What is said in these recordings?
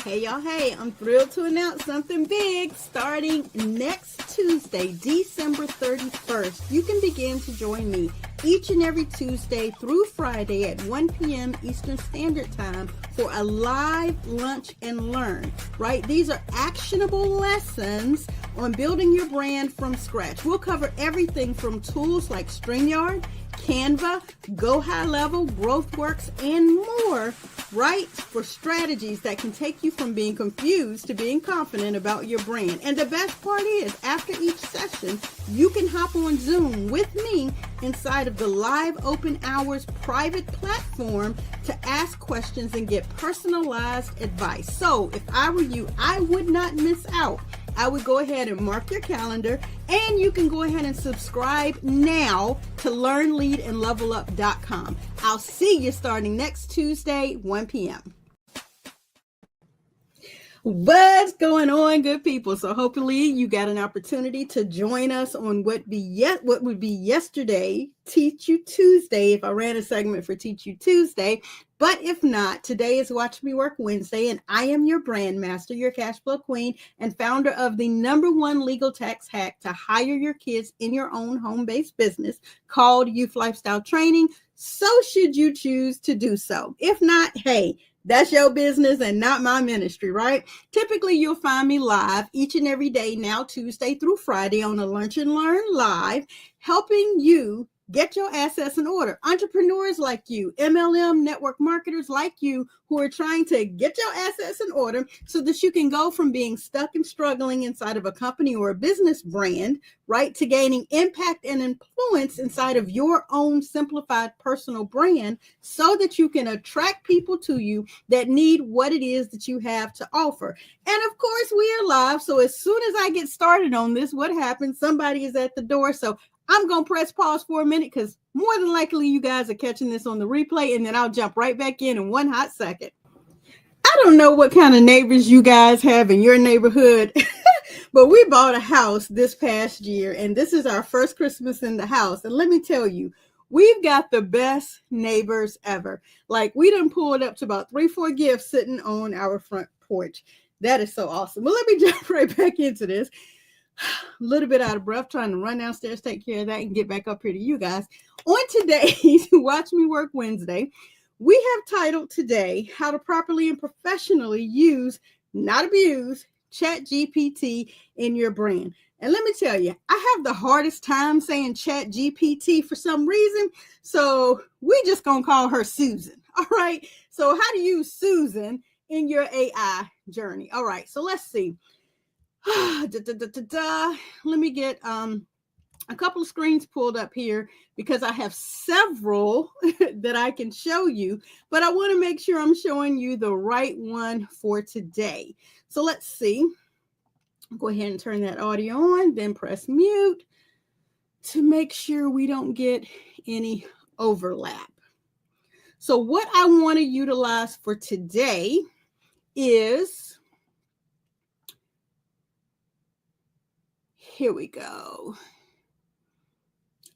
Hey y'all, hey, I'm thrilled to announce something big starting next Tuesday, December 31st. You can begin to join me each and every Tuesday through Friday at 1 p.m. Eastern Standard Time for a live lunch and learn, right? These are actionable lessons on building your brand from scratch. We'll cover everything from tools like StreamYard, Canva, Go High Level, GrowthWorks, and more, right? For strategies that can take you from being confused to being confident about your brand. And the best part is, after each session, you can hop on Zoom with me inside of the Live Open Hours private platform to ask questions and get personalized advice. So if I were you, I would not miss out. I would go ahead and mark your calendar, and you can go ahead and subscribe now to learnleadandlevelup.com. I'll see you starting next Tuesday, 1 p.m. What's going on, good people? So hopefully you got an opportunity to join us on what would be yesterday, Teach You Tuesday, if I ran a segment for Teach You Tuesday. But if not, today is Watch Me Work Wednesday, and I am your brand master, your cash flow queen, and founder of the #1 legal tax hack to hire your kids in your own home-based business called Youth Lifestyle Training. So should you choose to do so. If not, hey, that's your business and not my ministry, right? Typically, you'll find me live each and every day now, Tuesday through Friday, on a Lunch and Learn Live, helping you get your assets in order. Entrepreneurs like you, MLM network marketers like you, who are trying to get your assets in order so that you can go from being stuck and struggling inside of a company or a business brand, right, to gaining impact and influence inside of your own simplified personal brand so that you can attract people to you that need what it is that you have to offer. And of course, we are live. So as soon as I get started on this, what happens? Somebody is at the door. So I'm going to press pause for a minute because more than likely you guys are catching this on the replay, and then I'll jump right back in one hot second. I don't know what kind of neighbors you guys have in your neighborhood, but we bought a house this past year, and this is our first Christmas in the house. And let me tell you, we've got the best neighbors ever. Like, we done pulled up to about 3-4 gifts sitting on our front porch. That is so awesome. Well, let me jump right back into this. A little bit out of breath, trying to run downstairs, take care of that, and get back up here to you guys. On today's Watch Me Work Wednesday, we have titled today, How to Properly and Professionally Use, Not Abuse, ChatGPT in Your Brand. And let me tell you, I have the hardest time saying ChatGPT for some reason, so we just gonna call her Susan. All right, so how to use Susan in your AI journey. All right, so let's see. Let me get a couple of screens pulled up here because I have several that I can show you, but I want to make sure I'm showing you the right one for today. So let's see. I'll go ahead and turn that audio on, then press mute to make sure we don't get any overlap. So what I want to utilize for today is, here we go.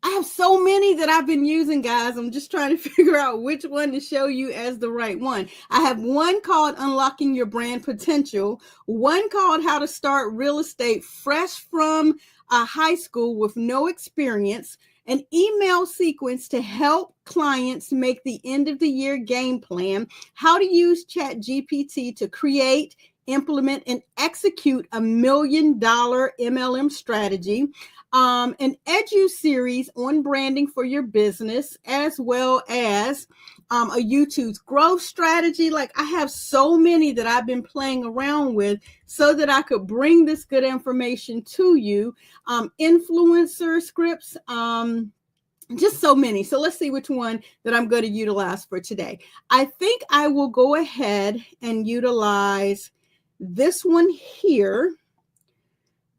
I have so many that I've been using, guys. I'm just trying to figure out which one to show you as the right one. I have one called Unlocking Your Brand Potential, one called How to Start Real Estate Fresh from High School with No Experience, an email sequence to help clients make the end of the year game plan, how to use ChatGPT to create, implement, and execute a $1 million MLM strategy, an edu series on branding for your business, as well as a YouTube growth strategy. Like, I have so many that I've been playing around with so that I could bring this good information to you. Influencer scripts, just so many. So let's see which one that I'm going to utilize for today. I think I will go ahead and utilize this one here,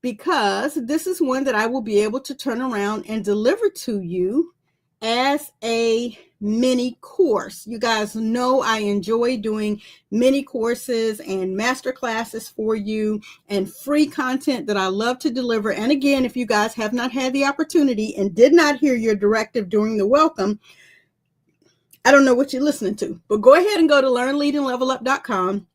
because this is one that I will be able to turn around and deliver to you as a mini course. You guys know I enjoy doing mini courses and master classes for you and free content that I love to deliver. And again, if you guys have not had the opportunity and did not hear your directive during the welcome, I don't know what you're listening to, but go ahead and go to learnleadandlevelup.com.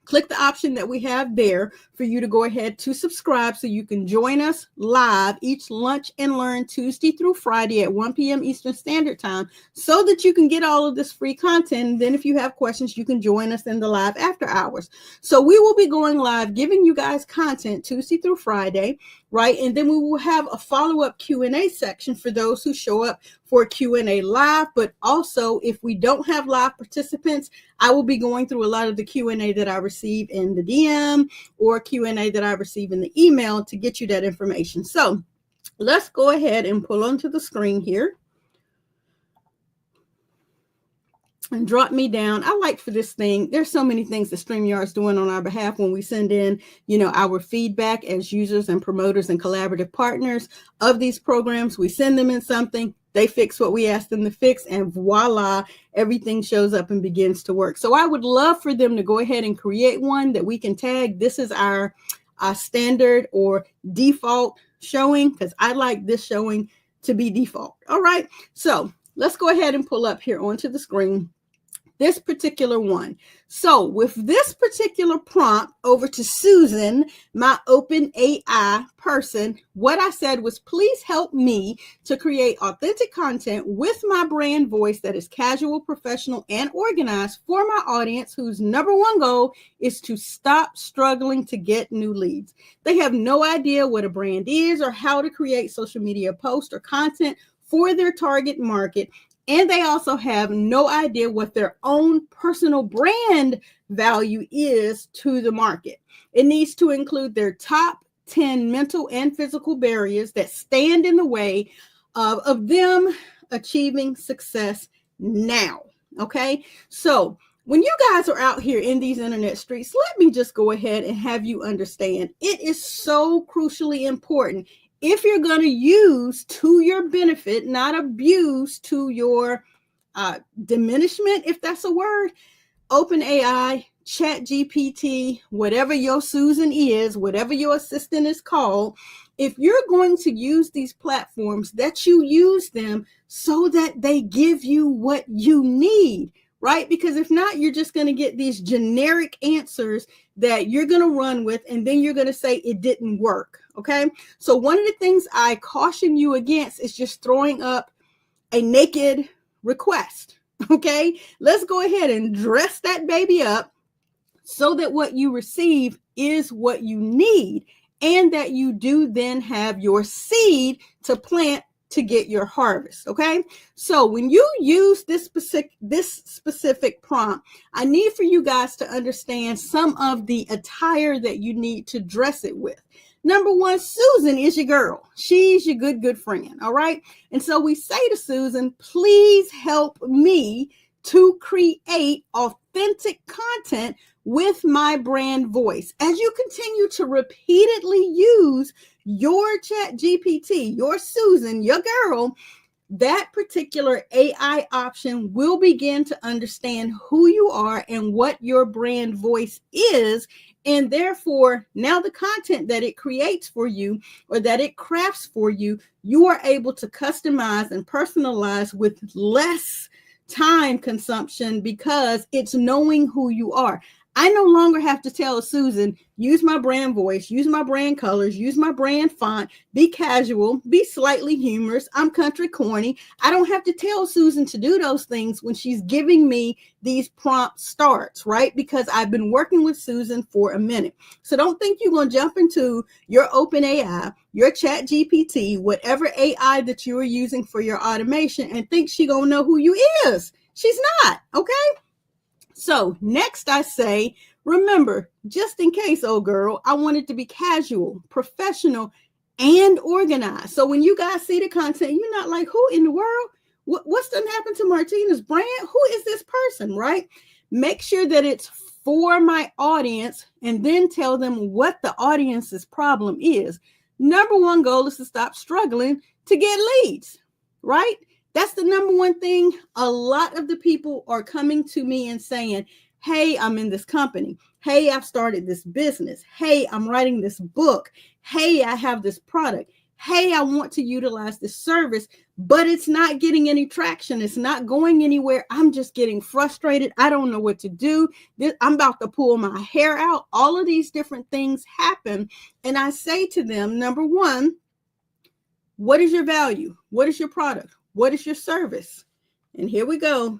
Click the option that we have there for you to go ahead to subscribe so you can join us live each Lunch and Learn Tuesday through Friday at 1 p.m. Eastern Standard Time so that you can get all of this free content. And then if you have questions, you can join us in the live after hours. So we will be going live, giving you guys content Tuesday through Friday, right? And then we will have a follow-up Q&A section for those who show up for Q&A live. But also, if we don't have live participants, I will be going through a lot of the Q&A that I receive in the DM or Q&A that I receive in the email to get you that information. So let's go ahead and pull onto the screen here and drop me down. I like for this thing, there's so many things that StreamYard's doing on our behalf when we send in, our feedback as users and promoters and collaborative partners of these programs. We send them in something, they fix what we ask them to fix, and voila, everything shows up and begins to work. So I would love for them to go ahead and create one that we can tag. This is our standard or default showing, because I like this showing to be default. All right, so let's go ahead and pull up here onto the screen this particular one. So with this particular prompt over to Susan, my open AI person, what I said was, please help me to create authentic content with my brand voice that is casual, professional, and organized for my audience whose number one goal is to stop struggling to get new leads. They have no idea what a brand is or how to create social media posts or content for their target market. And they also have no idea what their own personal brand value is to the market. It needs to include their top 10 mental and physical barriers that stand in the way of them achieving success now. Okay, so when you guys are out here in these internet streets, let me just go ahead and have you understand it is so crucially important. If you're going to use to your benefit, not abuse to your diminishment, if that's a word, OpenAI, ChatGPT, whatever your Susan is, whatever your assistant is called, if you're going to use these platforms, that you use them so that they give you what you need, right? Because if not, you're just going to get these generic answers that you're going to run with, and then you're going to say it didn't work. Okay. So one of the things I caution you against is just throwing up a naked request. Okay. Let's go ahead and dress that baby up so that what you receive is what you need, and that you do then have your seed to plant to get your harvest. Okay. So when you use this specific prompt, I need for you guys to understand some of the attire that you need to dress it with. Number one, Susan is your girl. She's your good friend. All right. And so we say to Susan, please help me to create authentic content with my brand voice. As you continue to repeatedly use your ChatGPT, your Susan, your girl, that particular AI option will begin to understand who you are and what your brand voice is. And therefore, now the content that it creates for you or that it crafts for you, you are able to customize and personalize with less time consumption because it's knowing who you are. I no longer have to tell Susan, use my brand voice, use my brand colors, use my brand font, be casual, be slightly humorous. I'm country corny. I don't have to tell Susan to do those things when she's giving me these prompt starts, right? Because I've been working with Susan for a minute. So don't think you're going to jump into your OpenAI, your ChatGPT, whatever AI that you are using for your automation and think she's going to know who you is. She's not, okay? So next I say, remember, just in case, old girl, I want it to be casual, professional, and organized. So when you guys see the content, you're not like, who in the world? What's done happened to Martina's brand? Who is this person, right? Make sure that it's for my audience and then tell them what the audience's problem is. Number one goal is to stop struggling to get leads, right? That's the number one thing. A lot of the people are coming to me and saying, hey, I'm in this company. Hey, I've started this business. Hey, I'm writing this book. Hey, I have this product. hey, I want to utilize this service, but it's not getting any traction. It's not going anywhere. I'm just getting frustrated. I don't know what to do. I'm about to pull my hair out. All of these different things happen. And I say to them, number one, what is your value? What is your product? What is your service? And here we go.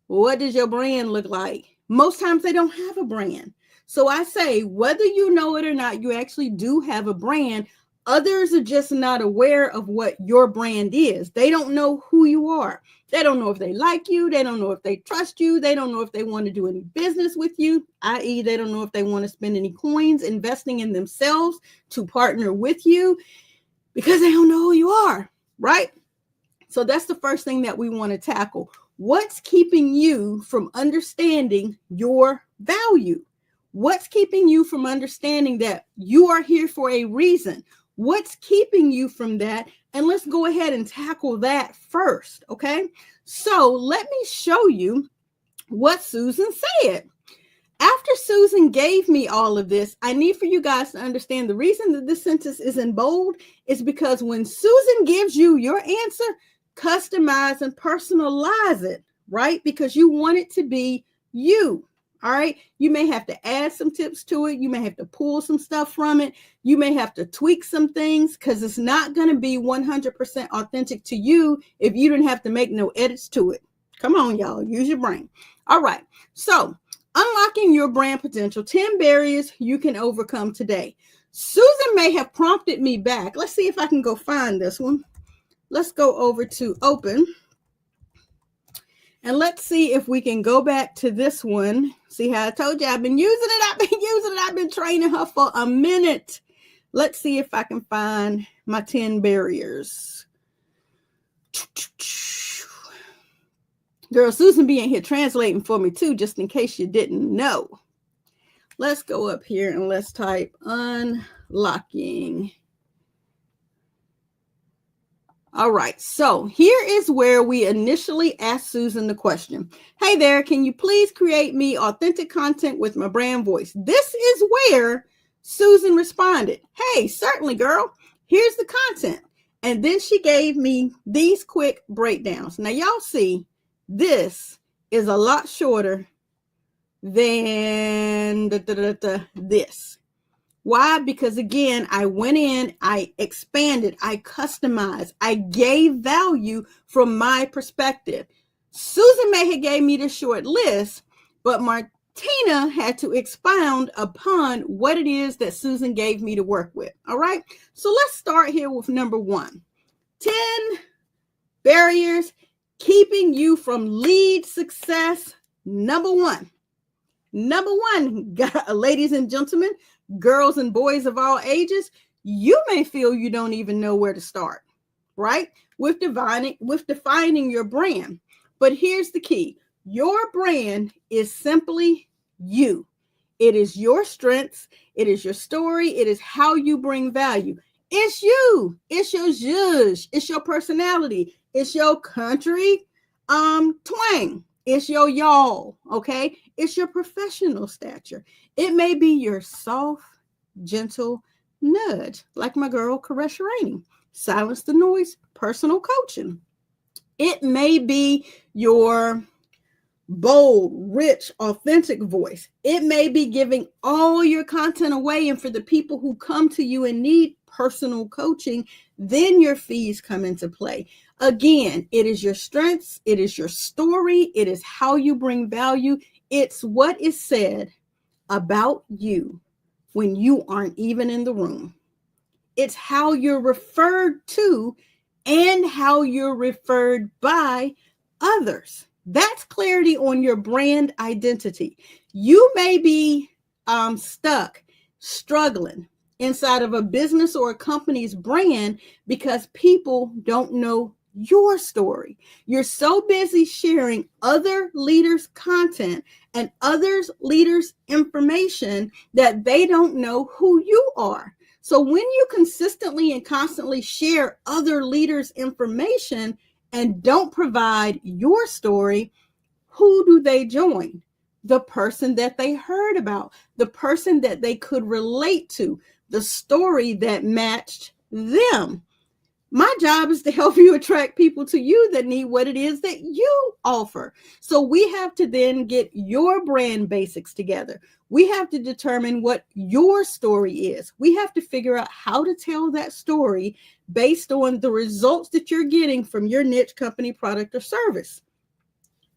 What does your brand look like? Most times they don't have a brand. So I say, whether you know it or not, you actually do have a brand. Others are just not aware of what your brand is. They don't know who you are. They don't know if they like you. They don't know if they trust you. They don't know if they want to do any business with you, i.e., they don't know if they want to spend any coins investing in themselves to partner with you because they don't know who you are, right? So that's the first thing that we want to tackle. What's keeping you from understanding your value? What's keeping you from understanding that you are here for a reason? What's keeping you from that? And let's go ahead and tackle that first, okay? So let me show you what Susan said. After Susan gave me all of this, I need for you guys to understand the reason that this sentence is in bold is because when Susan gives you your answer, customize and personalize it, right? Because you want it to be you. All right. You may have to add some tips to it. You may have to pull some stuff from it. You may have to tweak some things because it's not going to be 100% authentic to you if you didn't have to make no edits to it. Come on, y'all. Use your brain. All right. So unlocking your brand potential, 10 barriers you can overcome today. Susan may have prompted me back. Let's see if I can go find this one. Let's go over to open. And let's see if we can go back to this one. See how I told you I've been using it. I've been training her for a minute. Let's see if I can find my 10 barriers. Girl, Susan be in here translating for me too, just in case you didn't know. Let's go up here and let's type unlocking. All right, so here is where we initially asked Susan the question. Hey there, can you please create me authentic content with my brand voice? This is where Susan responded. Hey, certainly, girl. Here's the content. And then she gave me these quick breakdowns. Now, y'all see, this is a lot shorter than this. Why? Because again, I went in, I expanded, I customized, I gave value from my perspective. Susan may have gave me the short list, but Martina had to expound upon what it is that Susan gave me to work with. All right. So let's start here with number 1. 10 barriers keeping you from lead success. Number one, ladies and gentlemen, girls and boys of all ages, you may feel you don't even know where to start, right? With defining your brand. But here's the key. Your brand is simply you. It is your strengths. It is your story. It is how you bring value. It's you. It's your zhuzh. It's your personality. It's your country twang. It's your y'all, okay? It's your professional stature. It may be your soft, gentle nudge, like my girl, Karesha Rainey. Silence the noise, personal coaching. It may be your bold, rich, authentic voice. It may be giving all your content away. And for the people who come to you and need personal coaching, then your fees come into play. Again, it is your strengths. It is your story. It is how you bring value. It's what is said about you when you aren't even in the room. It's how you're referred to and how you're referred by others. That's clarity on your brand identity. You may be stuck, struggling inside of a business or a company's brand because people don't know your story. You're so busy sharing other leaders' content and others' leaders' information that they don't know who you are. So when you consistently and constantly share other leaders' information and don't provide your story, who do they join? The person that they heard about, the person that they could relate to, the story that matched them. My job is to help you attract people to you that need what it is that you offer. So we have to then get your brand basics together. We have to determine what your story is. We have to figure out how to tell that story based on the results that you're getting from your niche, company, product, or service.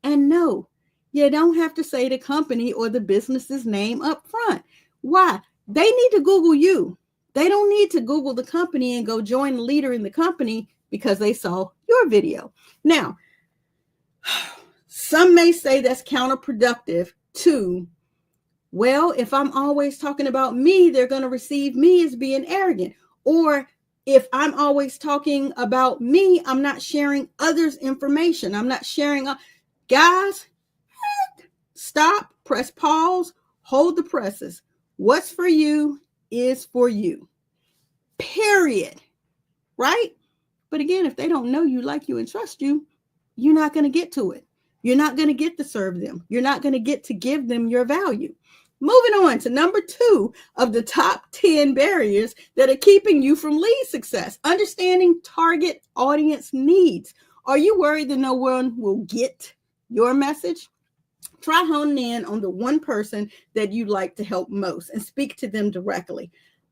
And no, you don't have to say the company or the business's name up front. Why? They need to Google you. They don't need to Google the company and go join the leader in the company because they saw your video. Now, some may say that's counterproductive to, well, if I'm always talking about me, they're going to receive me as being arrogant. Or if I'm always talking about me, I'm not sharing others' information. I'm not sharing. Guys, stop, press pause, hold the presses. What's for you is for you. Period. Right? But again, if they don't know you, like you, and trust you, you're not going to get to it. You're not going to get to serve them. You're not going to get to give them your value. Moving on to number 2 of the top 10 barriers that are keeping you from lead success. Understanding target audience needs. Are you worried that no one will get your message? Try honing in on the one person that you'd like to help most and speak to them directly.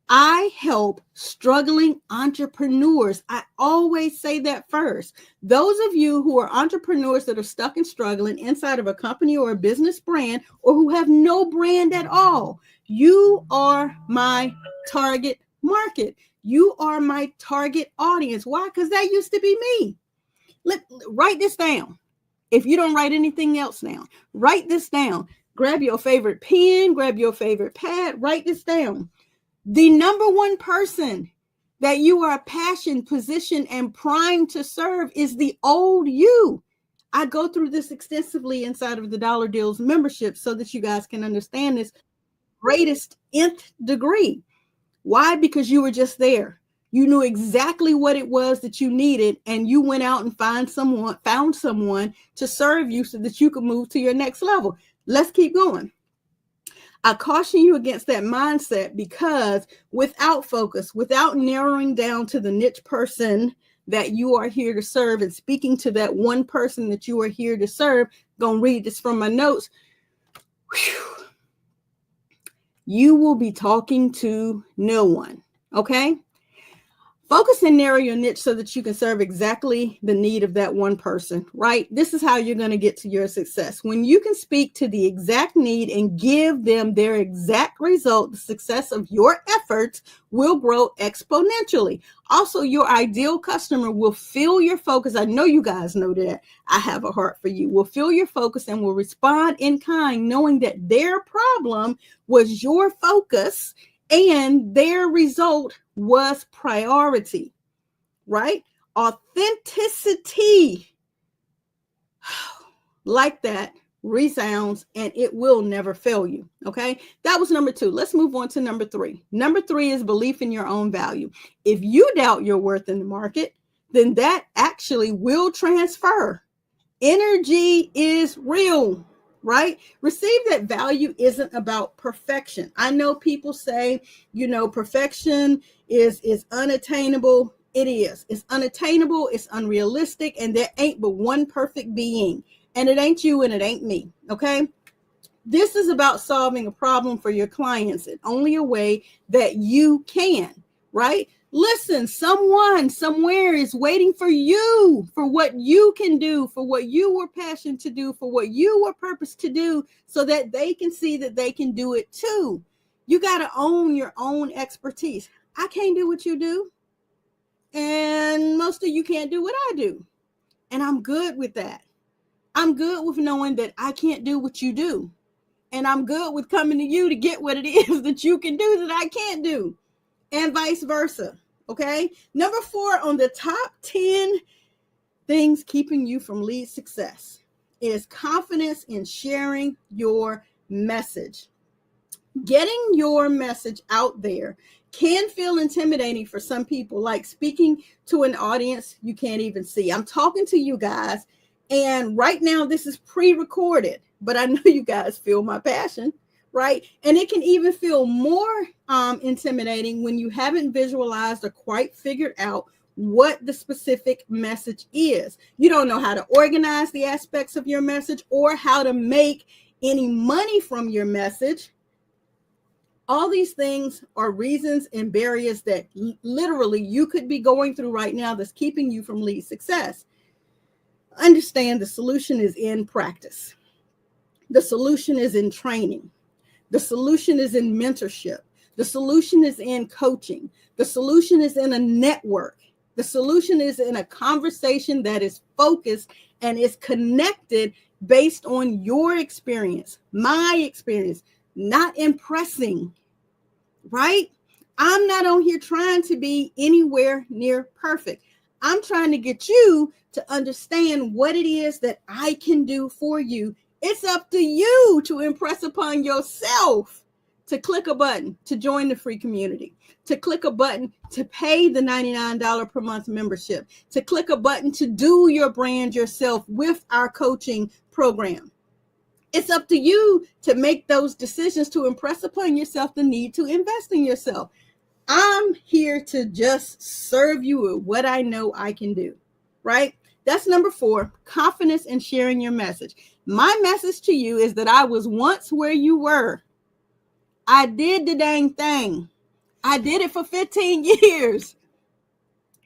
I help struggling entrepreneurs. I always say that first. Those of you who are entrepreneurs that are stuck and struggling inside of a company or a business brand, or who have no brand at all, you are my target market. You are my target audience. Why? Because that used to be me. Write this down. If you don't write anything else now, write this down. Grab your favorite pen, grab your favorite pad, write this down. The number one person that you are passionate, positioned, and primed to serve is the old you. I go through this extensively inside of the Dollar Deals membership so that you guys can understand this greatest nth degree. Why? Because you were just there. You knew exactly what it was that you needed, and you went out and found someone to serve you so that you could move to your next level. Let's keep going. I caution you against that mindset, because without focus, without narrowing down to the niche person that you are here to serve and speaking to that one person that you are here to serve, gonna read this from my notes. Whew. You will be talking to no one, okay? Focus and narrow your niche so that you can serve exactly the need of that one person, right? This is how you're going to get to your success. When you can speak to the exact need and give them their exact result, the success of your efforts will grow exponentially. Also, your ideal customer will feel your focus. I know you guys know that. I have a heart for you. Will feel your focus and will respond in kind, knowing that their problem was your focus and their result was priority, right? Authenticity, like that, resounds, and it will never fail you, okay? That was number 2. Let's move on to number 3. Number 3 is belief in your own value. If you doubt your worth in the market, then that actually will transfer. Energy is real. Right? Receive that value isn't about perfection. I know people say, perfection is unattainable. It is. It's unattainable. It's unrealistic. And there ain't but one perfect being. And it ain't you and it ain't me. Okay? This is about solving a problem for your clients in only a way that you can. Right? Listen, someone somewhere is waiting for you, for what you can do, for what you were passionate to do, for what you were purposed to do, so that they can see that they can do it too. You got to own your own expertise. I can't do what you do. And most of you can't do what I do. And I'm good with that. I'm good with knowing that I can't do what you do. And I'm good with coming to you to get what it is that you can do that I can't do. And vice versa. Okay. Number 4 on the top 10 things keeping you from lead success is confidence in sharing your message. Getting your message out there can feel intimidating for some people, like speaking to an audience you can't even see. I'm talking to you guys, and right now this is pre-recorded, but I know you guys feel my passion. Right? And it can even feel more intimidating when you haven't visualized or quite figured out what the specific message is. You don't know how to organize the aspects of your message or how to make any money from your message. All these things are reasons and barriers that literally you could be going through right now that's keeping you from lead success. Understand the solution is in practice. The solution is in training. The solution is in mentorship. The solution is in coaching. The solution is in a network. The solution is in a conversation that is focused and is connected based on your experience, my experience, not impressing, right? I'm not on here trying to be anywhere near perfect. I'm trying to get you to understand what it is that I can do for you. It's up to you to impress upon yourself to click a button to join the free community, to click a button to pay the $99 per month membership, to click a button to do your brand yourself with our coaching program. It's up to you to make those decisions to impress upon yourself the need to invest in yourself. I'm here to just serve you with what I know I can do, right? That's number 4, confidence in sharing your message. My message to you is that I was once where you were. I did the dang thing. I did it for 15 years.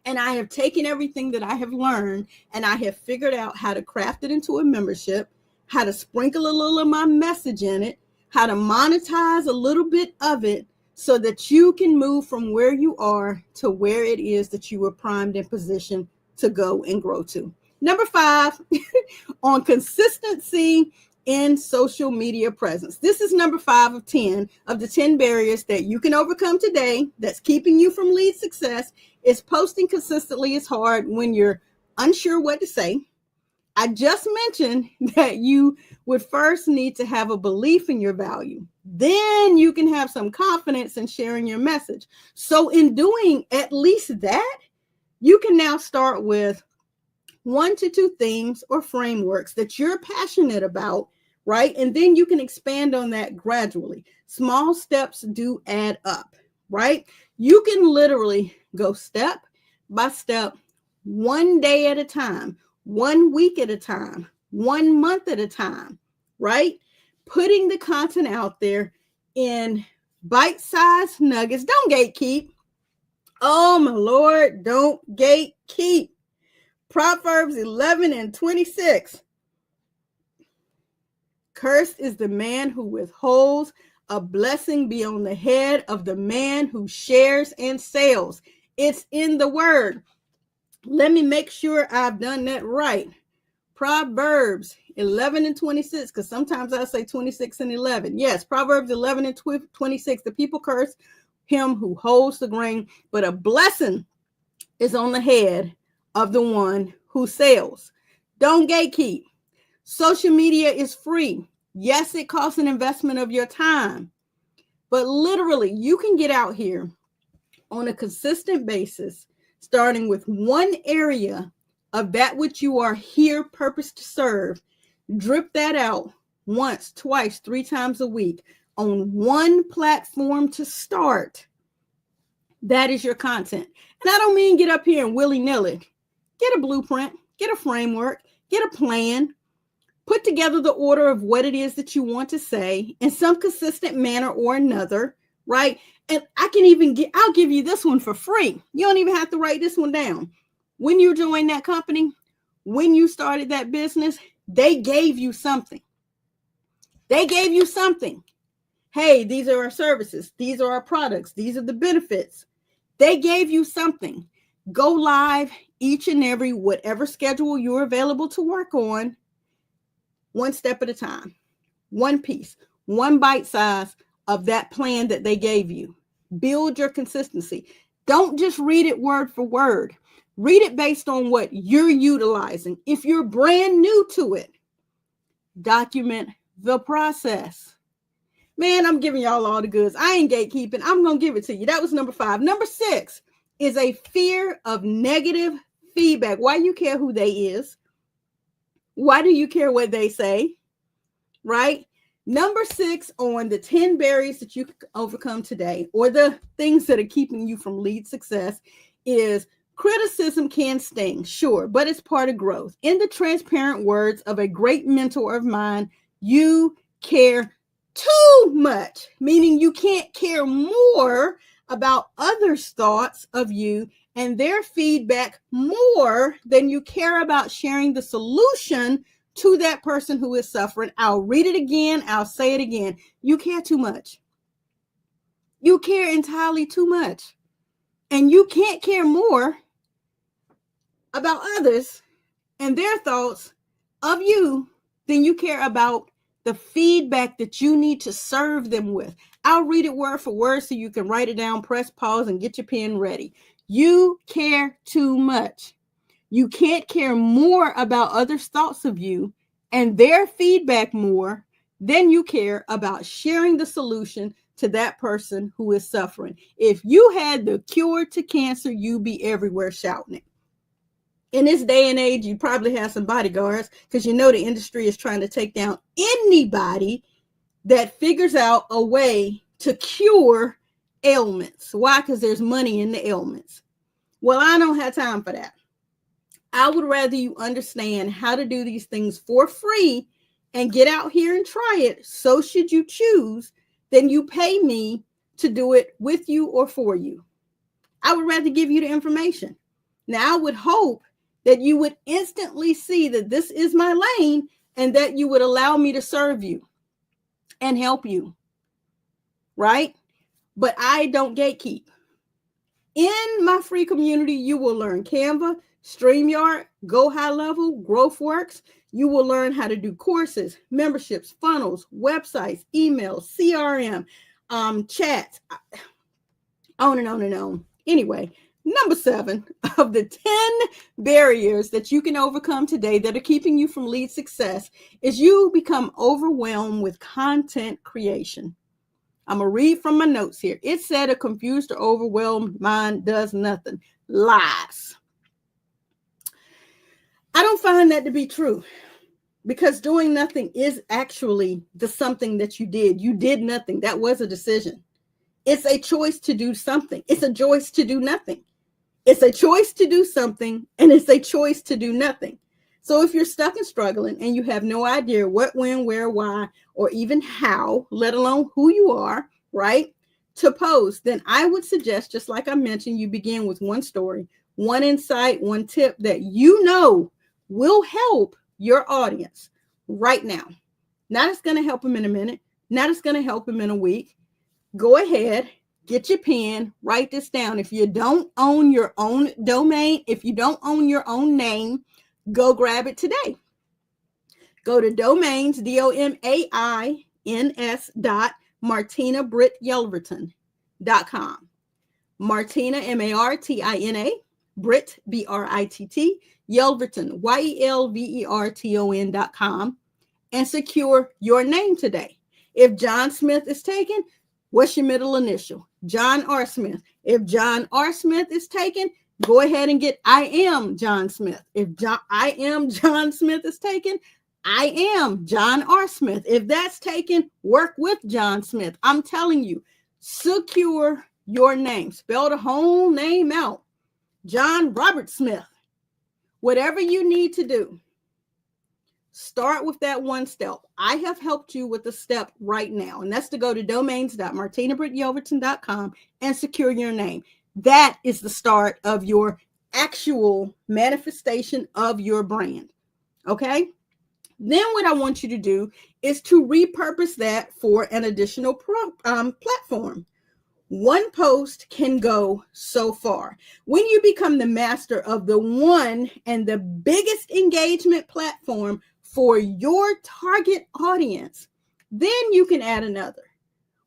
And I have taken everything that I have learned and I have figured out how to craft it into a membership, how to sprinkle a little of my message in it, how to monetize a little bit of it so that you can move from where you are to where it is that you were primed and positioned to go and grow to. Number 5, on consistency in social media presence. This is number 5 of 10 of the 10 barriers that you can overcome today that's keeping you from lead success. Is posting consistently is hard when you're unsure what to say. I just mentioned that you would first need to have a belief in your value. Then you can have some confidence in sharing your message. So in doing at least that, you can now start with 1 to 2 themes or frameworks that you're passionate about, right? And then you can expand on that gradually. Small steps do add up, right? You can literally go step by step, 1 day at a time, 1 week at a time, 1 month at a time, right? Putting the content out there in bite-sized nuggets. Don't gatekeep. Oh my Lord, don't gatekeep. Proverbs 11:26. Cursed is the man who withholds a blessing beyond the head of the man who shares and sells. It's in the word. Let me make sure I've done that right. Proverbs 11:26, because sometimes I say 26 and 11. Yes, Proverbs 11:26. The people curse him who holds the grain, but a blessing is on the head of the one who sells. Don't gatekeep. Social media is free. Yes, it costs an investment of your time, but literally you can get out here on a consistent basis, starting with one area of that which you are here purposed to serve. Drip that out once, twice, 3 times a week on one platform to start. That is your content. And I don't mean get up here and willy-nilly. Get a blueprint, get a framework, get a plan, put together the order of what it is that you want to say in some consistent manner or another, right? And I'll give you this one for free. You don't even have to write this one down. When you joined that company, when you started that business, they gave you something. They gave you something. Hey, these are our services. These are our products. These are the benefits. They gave you something. Go live each and every whatever schedule you're available to work on, one step at a time, one piece, one bite size of that plan that they gave you. Build your consistency. Don't just read it word for word. Read it based on what you're utilizing. If you're brand new to it, document the process. Man, I'm giving y'all all the goods. I ain't gatekeeping. I'm going to give it to you. That was number 5. Number 6 is a fear of negative feedback. Why you care who they is? Why do you care what they say? Right? Number 6 on the 10 barriers that you can overcome today, or the things that are keeping you from lead success, is Criticism can sting, sure, but it's part of growth. In the transparent words of a great mentor of mine, you care too much, meaning you can't care more about others' thoughts of you and their feedback more than you care about sharing the solution to that person who is suffering. I'll read it again. I'll say it again. You care too much. You care entirely too much. And you can't care more about others and their thoughts of you than you care about the feedback that you need to serve them with. I'll read it word for word so you can write it down, press pause, and get your pen ready. You care too much. You can't care more about others' thoughts of you and their feedback more than you care about sharing the solution to that person who is suffering. If you had the cure to cancer, you'd be everywhere shouting it. In this day and age, you probably have some bodyguards because you know the industry is trying to take down anybody that figures out a way to cure ailments. Why? Because there's money in the ailments. Well, I don't have time for that. I would rather you understand how to do these things for free and get out here and try it. So should you choose, then you pay me to do it with you or for you. I would rather give you the information. Now, I would hope that you would instantly see that this is my lane and that you would allow me to serve you and help you, right? But I don't gatekeep. In my free community, you will learn Canva, StreamYard, Go High Level, GrowthWorks. You will learn how to do courses, memberships, funnels, websites, emails, CRM, chats, on and on and on. Anyway, number 7 of the 10 barriers that you can overcome today that are keeping you from lead success is you become overwhelmed with content creation. I'm going to read from my notes here. It said a confused or overwhelmed mind does nothing. Lies. I don't find that to be true because doing nothing is actually the something that you did. You did nothing. That was a decision. It's a choice to do something. It's a choice to do nothing. It's a choice to do something, and it's a choice to do nothing. So if you're stuck and struggling and you have no idea what, when, where, why, or even how, let alone who you are, right, to post, then I would suggest, just like I mentioned, you begin with one story, one insight, one tip that you know will help your audience right now. Not it's going to help them in a minute. Not it's going to help them in a week. Go ahead. Get your pen, write this down. If you don't own your own domain, if you don't own your own name, go grab it today. Go to domains, domains.martinabrittYelverton.com. Martina, M-A-R-T-I-N-A, Britt, B-R-I-T-T, Yelverton, Y-E-L-V-E-R-T-O-N.com, and secure your name today. If John Smith is taken, what's your middle initial? John R. Smith. If John R. Smith is taken, go ahead and get I am John Smith. If I am John Smith is taken, I am John R. Smith. If that's taken, work with John Smith. I'm telling you, secure your name. Spell the whole name out. John Robert Smith. Whatever you need to do, start with that one step. I have helped you with the step right now, and that's to go to domains.martinabrittYelverton.com and secure your name. That is the start of your actual manifestation of your brand. Okay? Then what I want you to do is to repurpose that for an additional platform. One post can go so far. When you become the master of the one and the biggest engagement platform for your target audience, then you can add another.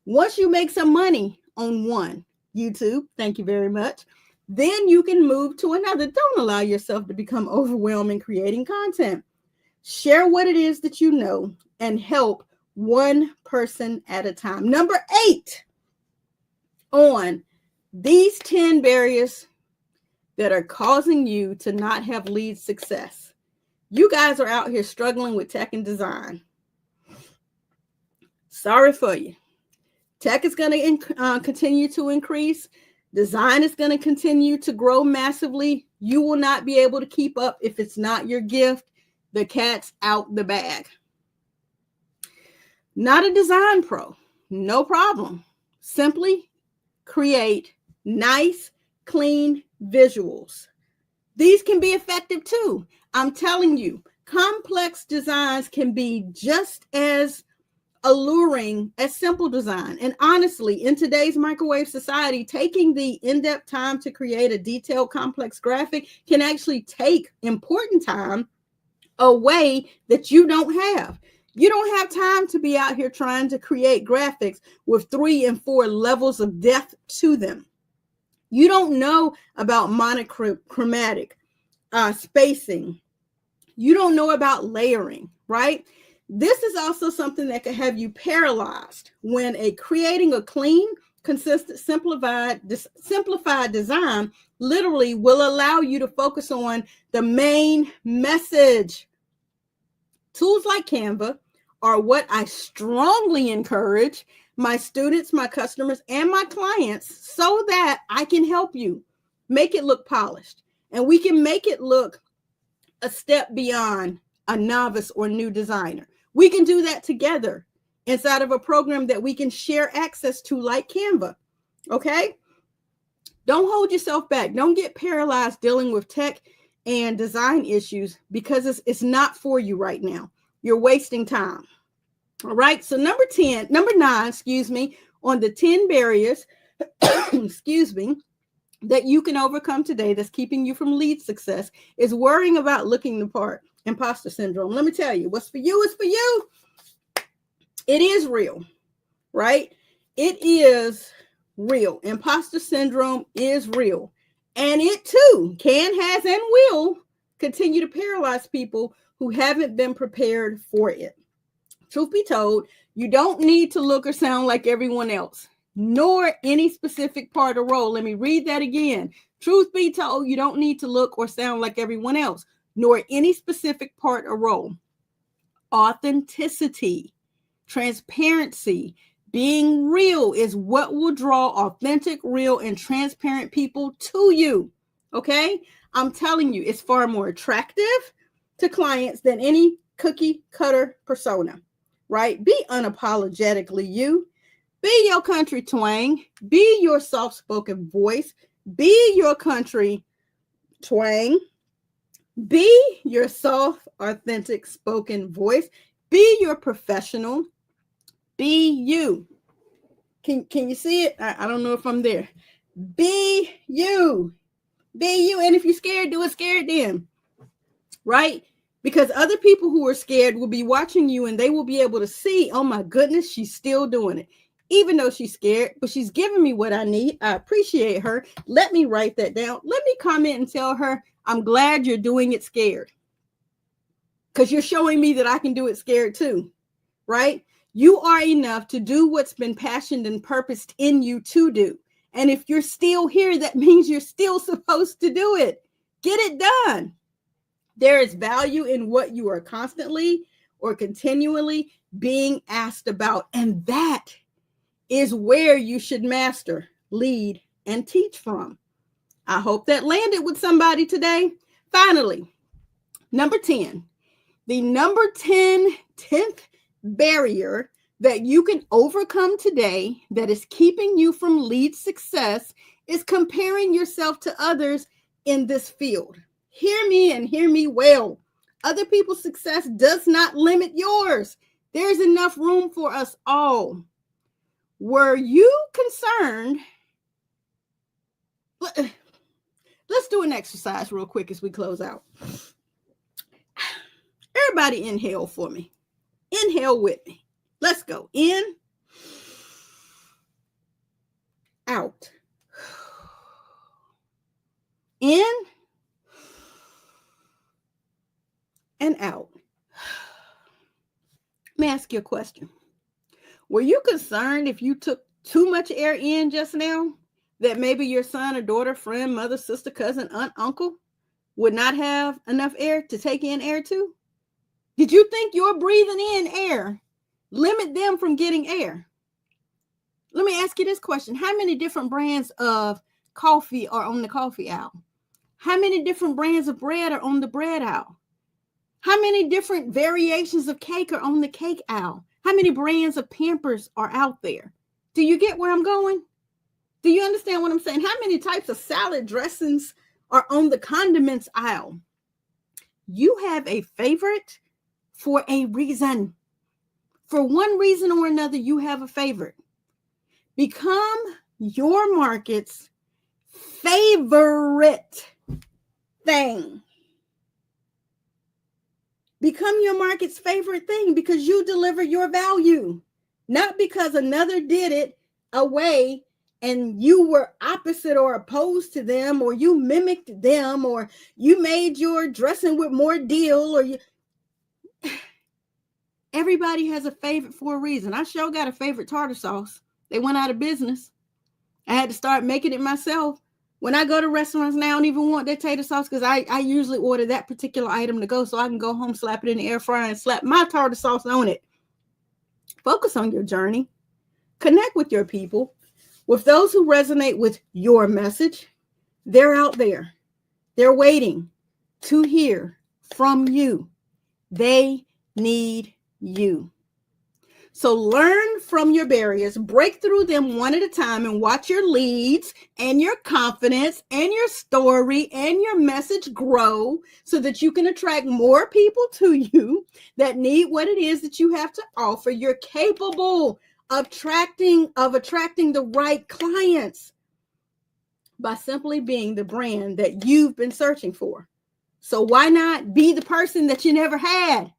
Once you make some money on one, YouTube, thank you very much, then you can move to another. Don't allow yourself to become overwhelmed in creating content. Share what it is that you know and help one person at a time. Number 8 on these 10 barriers that are causing you to not have lead success. You guys are out here struggling with tech and design. Sorry for you. Tech is going to continue to increase. Design is going to continue to grow massively. You will not be able to keep up if it's not your gift. The cat's out the bag. Not a design pro, no problem. Simply create nice, clean visuals. These can be effective too. I'm telling you, complex designs can be just as alluring as simple design. And honestly, in today's microwave society, taking the in-depth time to create a detailed, complex graphic can actually take important time away that you don't have. You don't have time to be out here trying to create graphics with 3 and 4 levels of depth to them. You don't know about monochromatic spacing. You don't know about layering, right? This is also something that can have you paralyzed when creating a clean, consistent, simplified design literally will allow you to focus on the main message. Tools like Canva are what I strongly encourage my students, my customers, and my clients so that I can help you make it look polished. And we can make it look a step beyond a novice or new designer. We can do that together inside of a program that we can share access to like Canva, okay? Don't hold yourself back. Don't get paralyzed dealing with tech and design issues because it's not for you right now. You're wasting time. All right. So number 9, on the 10 barriers, that you can overcome today that's keeping you from lead success is worrying about looking the part. Imposter syndrome. Let me tell you, what's for you is for you. It is real, right? It is real. Imposter syndrome is real. And it too can, has, and will continue to paralyze people who haven't been prepared for it. Truth be told, you don't need to look or sound like everyone else, nor any specific part or role. Let me read that again. Truth be told, you don't need to look or sound like everyone else, nor any specific part or role. Authenticity, transparency, being real is what will draw authentic, real, and transparent people to you. Okay? I'm telling you, it's far more attractive to clients than any cookie cutter persona, right? Be unapologetically you. Be your country twang. Be your soft-spoken voice. Be your country twang. Be your soft, authentic spoken voice. Be your professional. Be you. Can you see it? I don't know if I'm there. Be you. Be you. And if you're scared, do it scared then. Right? Because other people who are scared will be watching you and they will be able to see, oh my goodness, she's still doing it. Even though she's scared, but she's giving me what I need. I appreciate her. Let me write that down. Let me comment and tell her, I'm glad you're doing it scared. Because you're showing me that I can do it scared too. Right? You are enough to do what's been passioned and purposed in you to do. And if you're still here, that means you're still supposed to do it. Get it done. There is value in what you are constantly or continually being asked about. And that is where you should master, lead, and teach from. I hope that landed with somebody today. Finally, number 10. The number 10th barrier that you can overcome today that is keeping you from lead success is comparing yourself to others in this field. Hear me and hear me well. Other people's success does not limit yours. There's enough room for us all. Were you concerned? Let's do an exercise real quick as we close out. Everybody inhale for me. Inhale with me. Let's go. In, out. In and out. Let me ask you a question. Were you concerned if you took too much air in just now that maybe your son or daughter, friend, mother, sister, cousin, aunt, uncle would not have enough air to take in air too? Did you think your breathing in air limit them from getting air? Let me ask you this question. How many different brands of coffee are on the coffee aisle? How many different brands of bread are on the bread aisle? How many different variations of cake are on the cake aisle? How many brands of Pampers are out there? Do you get where I'm going? Do you understand what I'm saying? How many types of salad dressings are on the condiments aisle? You have a favorite for a reason. For one reason or another, you have a favorite. Become your market's favorite thing. Become your market's favorite thing because you deliver your value, not because another did it away and you were opposite or opposed to them, or you mimicked them, or you made your dressing with more dill, or you. Everybody has a favorite for a reason. I sure got a favorite tartar sauce. They went out of business. I had to start making it myself. When I go to restaurants now, I don't even want that tater sauce because I usually order that particular item to go so I can go home, slap it in the air fryer, and slap my tartar sauce on it. Focus on your journey. Connect with your people. With those who resonate with your message, they're out there. They're waiting to hear from you. They need you. So learn from your barriers, break through them one at a time, and watch your leads and your confidence and your story and your message grow so that you can attract more people to you that need what it is that you have to offer. You're capable of attracting the right clients by simply being the brand that you've been searching for. So why not be the person that you never had?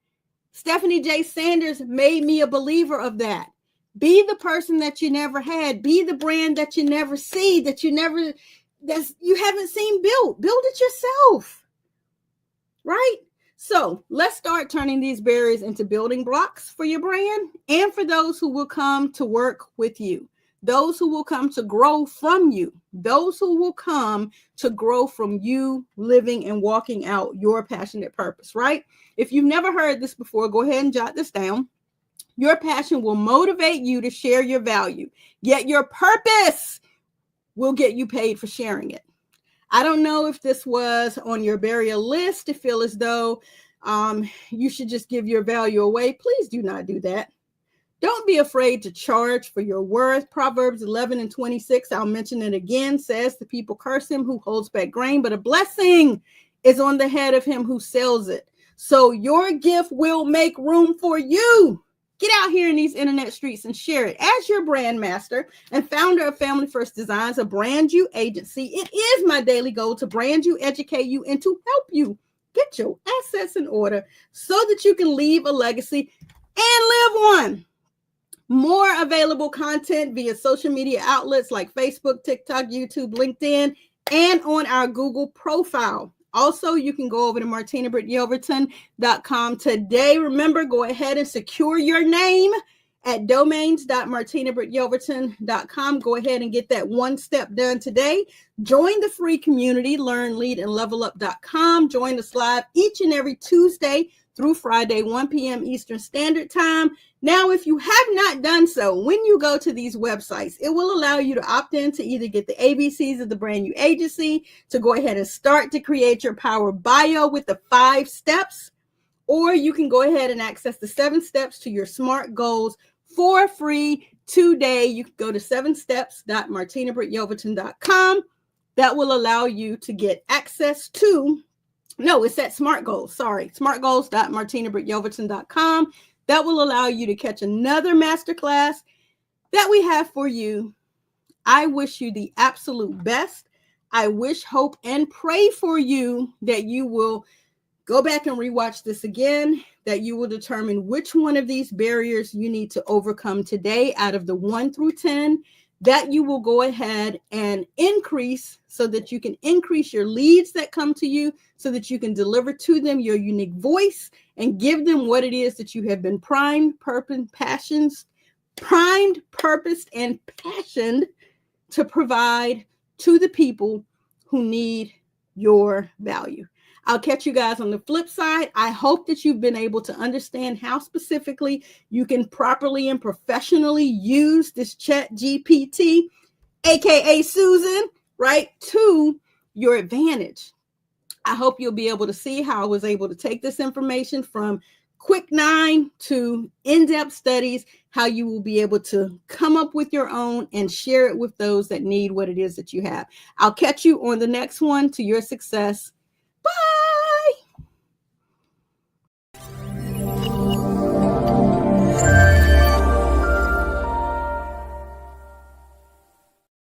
Stephanie J. Sanders made me a believer of that. Be the person that you never had. Be the brand that you never see, that you haven't seen built. Build it yourself, right? So let's start turning these barriers into building blocks for your brand and for those who will come to work with you, those who will come to grow from you, those who will come to grow from you living and walking out your passionate purpose, right? If you've never heard this before, go ahead and jot this down. Your passion will motivate you to share your value, yet your purpose will get you paid for sharing it. I don't know if this was on your barrier list to feel as though you should just give your value away. Please do not do that. Don't be afraid to charge for your worth. Proverbs 11:26, I'll mention it again, says the people curse him who holds back grain, but a blessing is on the head of him who sells it. So your gift will make room for you. Get out here in these internet streets and share it. As your brand master and founder of Family First Designs, a brand you agency, it is my daily goal to brand you, educate you, and to help you get your assets in order so that you can leave a legacy and live one. More available content via social media outlets like Facebook, TikTok, YouTube, LinkedIn, and on our Google profile. Also, you can go over to MartinaBrittYelverton.com today. Remember, go ahead and secure your name at domains.MartinaBrittYelverton.com. Go ahead and get that one step done today. Join the free community, learn, lead, and levelup.com. Join us live each and every Tuesday through Friday, 1 p.m. Eastern Standard Time. Now, if you have not done so, when you go to these websites, it will allow you to opt in to either get the ABCs of the brand new agency, to go ahead and start to create your power bio with the 5 steps, or you can go ahead and access the 7 steps to your SMART goals for free today. You can go to 7steps.MartinaBrittYelverton.com. That will allow you to get access to, it's at SMART Goals. Sorry, smartgoals.MartinaBrittYelverton.com. That will allow you to catch another masterclass that we have for you. I wish you the absolute best. I wish, hope, and pray for you that you will go back and rewatch this again, that you will determine which one of these barriers you need to overcome today out of the 1 through 10, that you will go ahead and increase so that you can increase your leads that come to you, so that you can deliver to them your unique voice and give them what it is that you have been primed, purposed, and passioned to provide to the people who need your value. I'll catch you guys on the flip side. I hope that you've been able to understand how specifically you can properly and professionally use this ChatGPT, aka Susan, right, to your advantage. I hope you'll be able to see how I was able to take this information from quick 9 to in-depth studies, how you will be able to come up with your own and share it with those that need what it is that you have. I'll catch you on the next one. To your success. Bye.